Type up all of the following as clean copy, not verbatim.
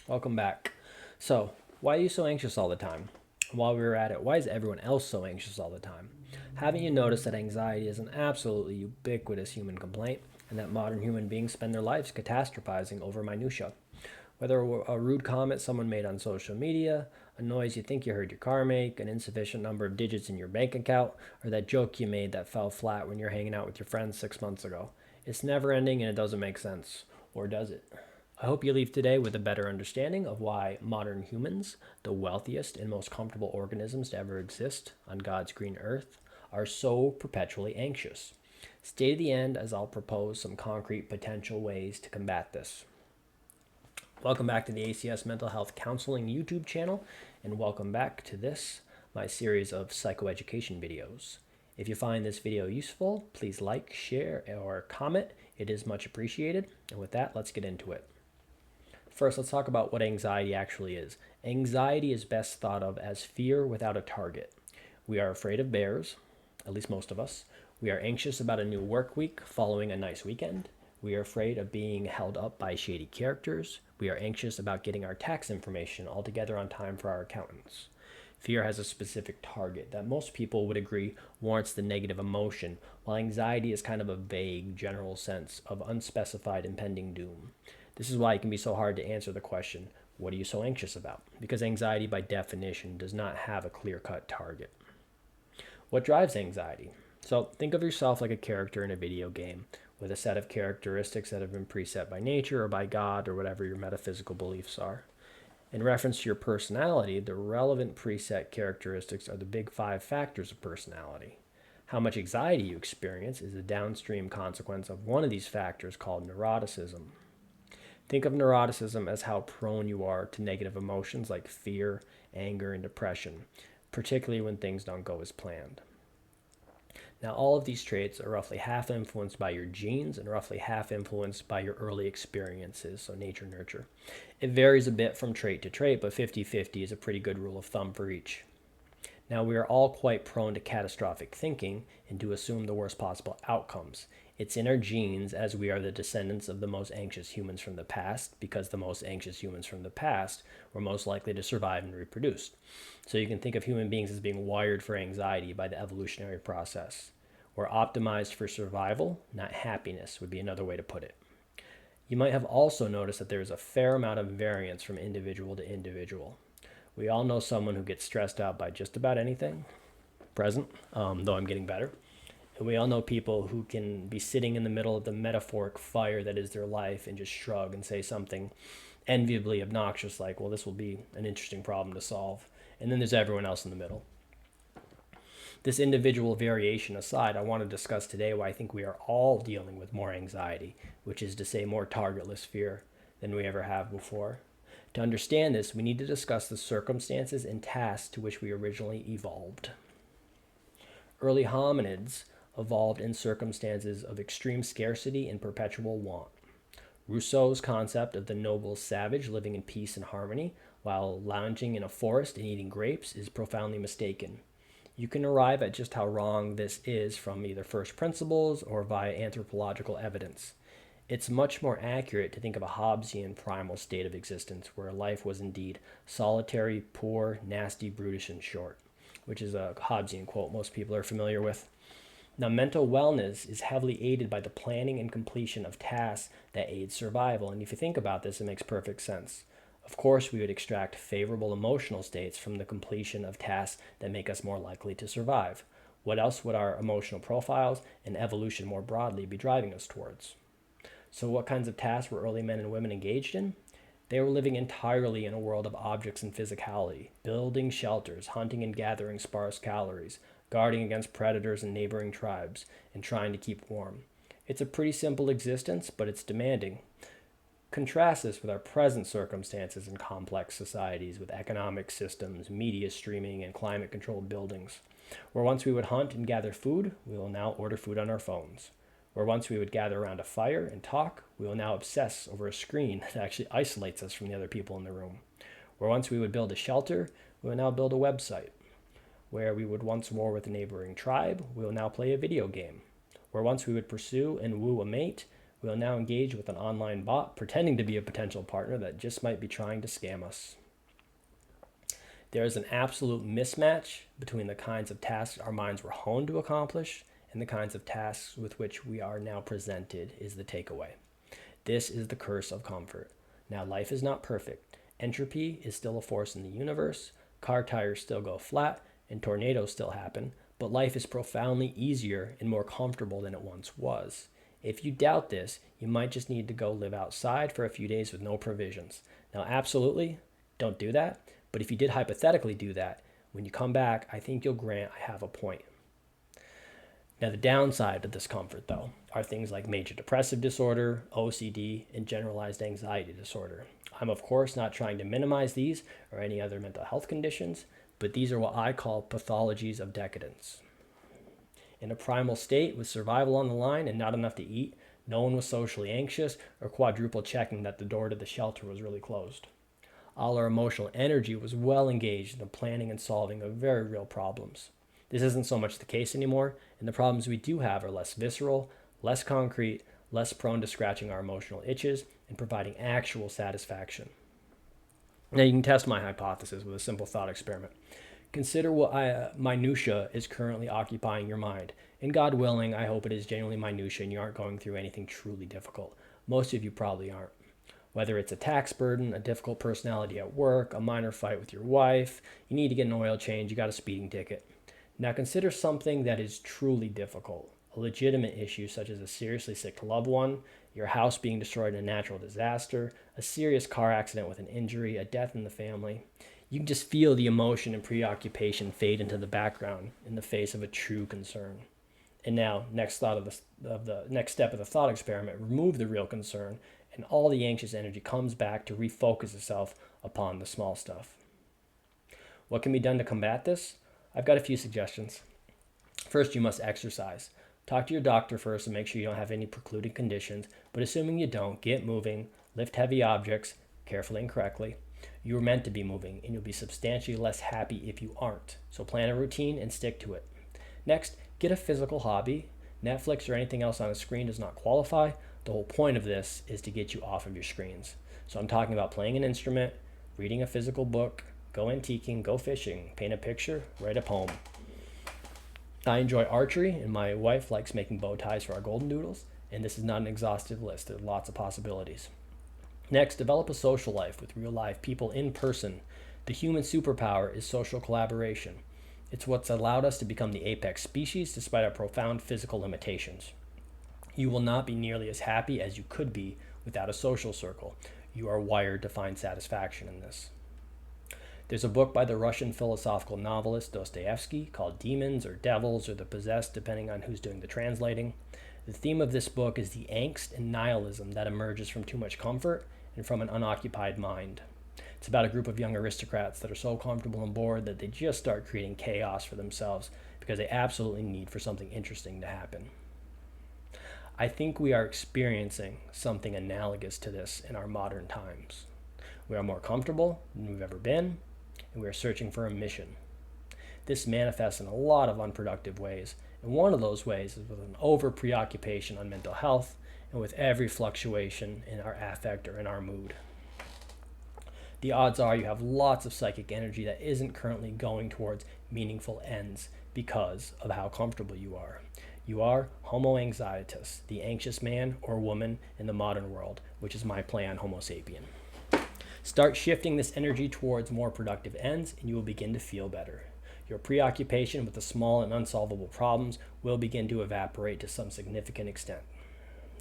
Welcome back. So, why are you so anxious all the time? While we were at it, why is everyone else so anxious all the time? Haven't you noticed that anxiety is an absolutely ubiquitous human complaint and that modern human beings spend their lives catastrophizing over minutia? Whether a rude comment someone made on social media, a noise you think you heard your car make, an insufficient number of digits in your bank account, or that joke you made that fell flat when you're hanging out with your friends 6 months ago. It's never ending and it doesn't make sense. Or does it? I hope you leave today with a better understanding of why modern humans, the wealthiest and most comfortable organisms to ever exist on God's green earth, are so perpetually anxious. Stay to the end as I'll propose some concrete potential ways to combat this. Welcome back to the ACS Mental Health Counseling YouTube channel, and welcome back to this, my series of psychoeducation videos. If you find this video useful, please like, share, or comment. It is much appreciated. And with that, let's get into it. First, let's talk about what anxiety actually is. Anxiety is best thought of as fear without a target. We are afraid of bears, at least most of us. We are anxious about a new work week following a nice weekend. We are afraid of being held up by shady characters. We are anxious about getting our tax information all together on time for our accountants. Fear has a specific target that most people would agree warrants the negative emotion, while anxiety is kind of a vague, general sense of unspecified impending doom. This is why it can be so hard to answer the question, what are you so anxious about? Because anxiety, by definition, does not have a clear-cut target. What drives anxiety? So think of yourself like a character in a video game with a set of characteristics that have been preset by nature or by God or whatever your metaphysical beliefs are. In reference to your personality, the relevant preset characteristics are the big 5 factors of personality. How much anxiety you experience is a downstream consequence of one of these factors called neuroticism. Think of neuroticism as how prone you are to negative emotions like fear, anger, and depression, particularly when things don't go as planned. Now, all of these traits are roughly half influenced by your genes and roughly half influenced by your early experiences, so nature, nurture. It varies a bit from trait to trait, but 50-50 is a pretty good rule of thumb for each. Now, we are all quite prone to catastrophic thinking and to assume the worst possible outcomes. It's in our genes, as we are the descendants of the most anxious humans from the past, because the most anxious humans from the past were most likely to survive and reproduce. So you can think of human beings as being wired for anxiety by the evolutionary process. We're optimized for survival, not happiness, would be another way to put it. You might have also noticed that there is a fair amount of variance from individual to individual. We all know someone who gets stressed out by just about anything, present, though I'm getting better. And we all know people who can be sitting in the middle of the metaphoric fire that is their life and just shrug and say something enviably obnoxious like, well, this will be an interesting problem to solve. And then there's everyone else in the middle. This individual variation aside, I want to discuss today why I think we are all dealing with more anxiety, which is to say more targetless fear than we ever have before. To understand this, we need to discuss the circumstances and tasks to which we originally evolved. Early hominids evolved in circumstances of extreme scarcity and perpetual want. Rousseau's concept of the noble savage living in peace and harmony while lounging in a forest and eating grapes is profoundly mistaken. You can arrive at just how wrong this is from either first principles or via anthropological evidence. It's much more accurate to think of a Hobbesian primal state of existence where life was indeed solitary, poor, nasty, brutish, and short, which is a Hobbesian quote most people are familiar with. Now, mental wellness is heavily aided by the planning and completion of tasks that aid survival. And if you think about this, it makes perfect sense. Of course, we would extract favorable emotional states from the completion of tasks that make us more likely to survive. What else would our emotional profiles and evolution more broadly be driving us towards? So what kinds of tasks were early men and women engaged in? They were living entirely in a world of objects and physicality, building shelters, hunting and gathering sparse calories, guarding against predators and neighboring tribes, and trying to keep warm. It's a pretty simple existence, but it's demanding. Contrast this with our present circumstances in complex societies with economic systems, media streaming, and climate-controlled buildings. Where once we would hunt and gather food, we will now order food on our phones. Where once we would gather around a fire and talk, we will now obsess over a screen that actually isolates us from the other people in the room. Where once we would build a shelter, we will now build a website. Where we would once war with a neighboring tribe, we will now play a video game. Where once we would pursue and woo a mate, We will now engage with an online bot pretending to be a potential partner that just might be trying to scam us. There is an absolute mismatch between the kinds of tasks our minds were honed to accomplish and the kinds of tasks with which we are now presented, is the takeaway. This is the curse of comfort. Now, life is not perfect. Entropy is still a force in the universe, car tires still go flat, and tornadoes still happen, but life is profoundly easier and more comfortable than it once was. If you doubt this, you might just need to go live outside for a few days with no provisions. Now, absolutely, don't do that, but if you did hypothetically do that, when you come back, I think you'll grant I have a point. Now, the downside of this comfort, though, are things like major depressive disorder, OCD, and generalized anxiety disorder. I'm, of course, not trying to minimize these or any other mental health conditions, but these are what I call pathologies of decadence. In a primal state with survival on the line and not enough to eat, no one was socially anxious or quadruple checking that the door to the shelter was really closed. All our emotional energy was well engaged in the planning and solving of very real problems. This isn't so much the case anymore, and the problems we do have are less visceral, less concrete, less prone to scratching our emotional itches, and providing actual satisfaction. Now, you can test my hypothesis with a simple thought experiment. Consider what minutia is currently occupying your mind. And God willing, I hope it is genuinely minutia and you aren't going through anything truly difficult. Most of you probably aren't. Whether it's a tax burden, a difficult personality at work, a minor fight with your wife, you need to get an oil change, you got a speeding ticket. Now consider something that is truly difficult. A legitimate issue such as a seriously sick loved one, your house being destroyed in a natural disaster, a serious car accident with an injury, a death in the family. You can just feel the emotion and preoccupation fade into the background in the face of a true concern. And now, next step of the thought experiment, remove the real concern, and all the anxious energy comes back to refocus itself upon the small stuff. What can be done to combat this? I've got a few suggestions. First, you must exercise. Talk to your doctor first and make sure you don't have any precluding conditions, but assuming you don't, get moving, lift heavy objects, carefully and correctly. You were meant to be moving, and you'll be substantially less happy if you aren't. So plan a routine and stick to it. Next, get a physical hobby. Netflix or anything else on a screen does not qualify. The whole point of this is to get you off of your screens. So I'm talking about playing an instrument, reading a physical book, go antiquing, go fishing, paint a picture, write a poem. I enjoy archery, and my wife likes making bow ties for our golden doodles, and this is not an exhaustive list. There are lots of possibilities. Next, develop a social life with real live people in person. The human superpower is social collaboration. It's what's allowed us to become the apex species despite our profound physical limitations. You will not be nearly as happy as you could be without a social circle. You are wired to find satisfaction in this. There's a book by the Russian philosophical novelist Dostoevsky called Demons or Devils or the Possessed, depending on who's doing the translating. The theme of this book is the angst and nihilism that emerges from too much comfort and from an unoccupied mind. It's about a group of young aristocrats that are so comfortable and bored that they just start creating chaos for themselves because they absolutely need for something interesting to happen. I think we are experiencing something analogous to this in our modern times. We are more comfortable than we've ever been, and we are searching for a mission. This manifests in a lot of unproductive ways, and one of those ways is with an over-preoccupation on mental health and with every fluctuation in our affect or in our mood. The odds are you have lots of psychic energy that isn't currently going towards meaningful ends because of how comfortable you are. You are Homo anxietus, the anxious man or woman in the modern world, which is my play on Homo sapien. Start shifting this energy towards more productive ends, and you will begin to feel better. Your preoccupation with the small and unsolvable problems will begin to evaporate to some significant extent.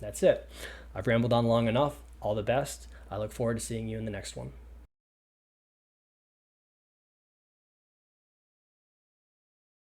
That's it. I've rambled on long enough. All the best. I look forward to seeing you in the next one.